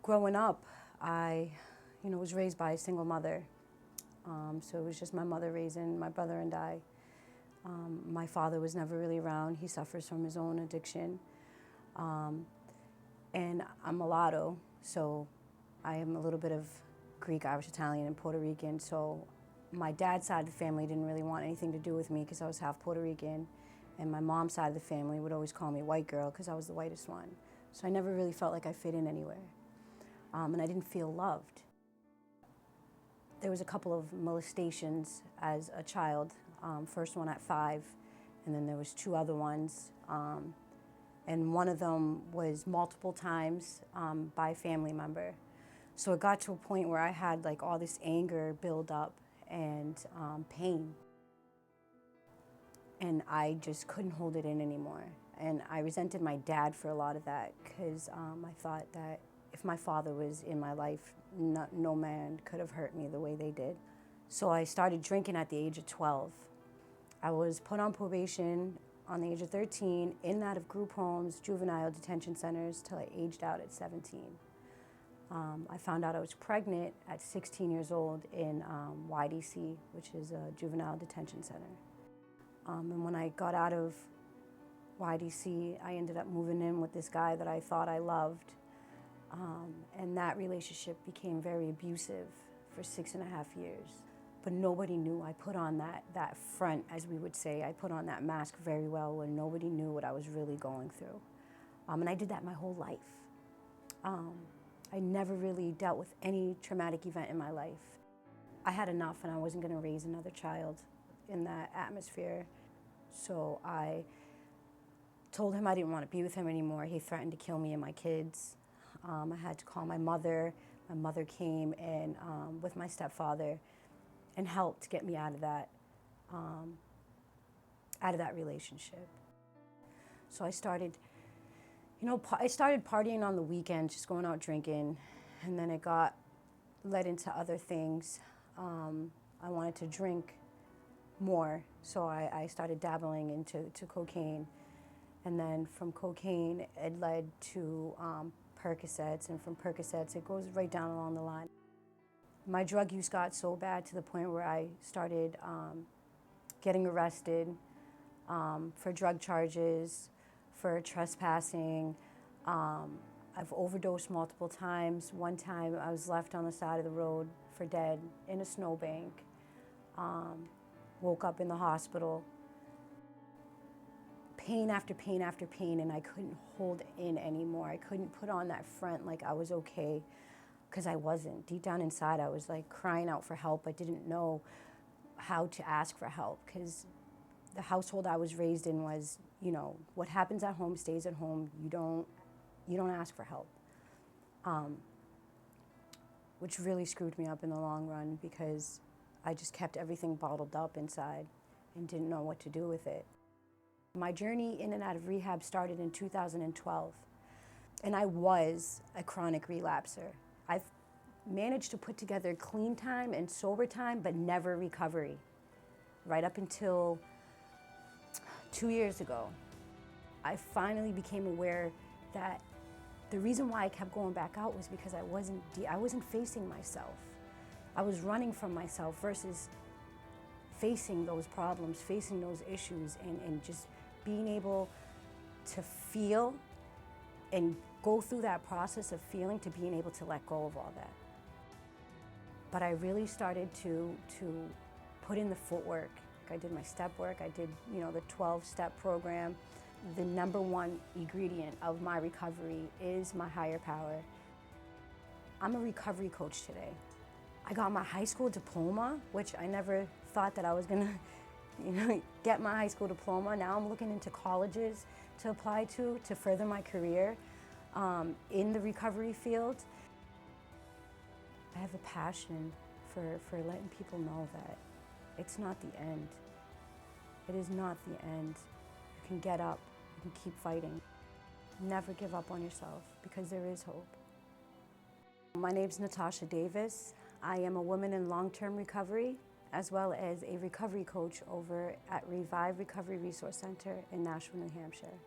Growing up, I was raised by a single mother. So it was just my mother raising my brother and I. My father was never really around. He suffers from his own addiction. And I'm mulatto, so I am a little bit of Greek, Irish, Italian, and Puerto Rican. So my dad's side of the family didn't really want anything to do with me because I was half Puerto Rican. And my mom's side of the family would always call me white girl because I was the whitest one. So I never really felt like I fit in anywhere. And I didn't feel loved. There was a couple of molestations as a child. First one at 5, and then there was 2 other ones. And one of them was multiple times by a family member. So it got to a point where I had like all this anger build up and pain. And I just couldn't hold it in anymore. And I resented my dad for a lot of that because I thought that if my father was in my life, no man could have hurt me the way they did. So I started drinking at the age of 12. I was put on probation on the age of 13, in and out of group homes, juvenile detention centers, till I aged out at 17. I found out I was pregnant at 16 years old in YDC, which is a juvenile detention center. And when I got out of YDC, I ended up moving in with this guy that I thought I loved. And that relationship became very abusive for 6.5 years. But nobody knew. I put on that front, as we would say. I put on that mask very well where nobody knew what I was really going through. And I did that my whole life. I never really dealt with any traumatic event in my life. I had enough and I wasn't going to raise another child in that atmosphere. So I told him I didn't want to be with him anymore. He threatened to kill me and my kids. I had to call my mother. My mother came and with my stepfather and helped get me out of that relationship. So I started partying on the weekends, just going out drinking, and then it led into other things. I wanted to drink more, so I started dabbling into cocaine. And then from cocaine, it led to Percocets, and from Percocets, it goes right down along the line. My drug use got so bad to the point where I started getting arrested for drug charges, for trespassing. I've overdosed multiple times. One time I was left on the side of the road for dead in a snowbank. Woke up in the hospital. Pain after pain after pain, and I couldn't hold in anymore. I couldn't put on that front like I was okay, because I wasn't. Deep down inside, I was like crying out for help. I didn't know how to ask for help, because the household I was raised in was, what happens at home stays at home. You don't ask for help, which really screwed me up in the long run, because I just kept everything bottled up inside and didn't know what to do with it. My journey in and out of rehab started in 2012, and I was a chronic relapser. I've managed to put together clean time and sober time, but never recovery, right up until 2 years ago. I finally became aware that the reason why I kept going back out was because I wasn't facing myself. I was running from myself versus facing those problems, facing those issues, and just being able to feel and go through that process of feeling, to being able to let go of all that. But I really started to put in the footwork. I did my step work. I did, the 12-step program. The number one ingredient of my recovery is my higher power. I'm a recovery coach today. I got my high school diploma, which I never thought that I was gonna get my high school diploma. Now I'm looking into colleges to apply to further my career in the recovery field. I have a passion for letting people know that it's not the end. It is not the end. You can get up, you can keep fighting. Never give up on yourself, because there is hope. My name's Natacha Davis. I am a woman in long-term recovery, as well as a recovery coach over at Revive Recovery Resource Center in Nashville, New Hampshire.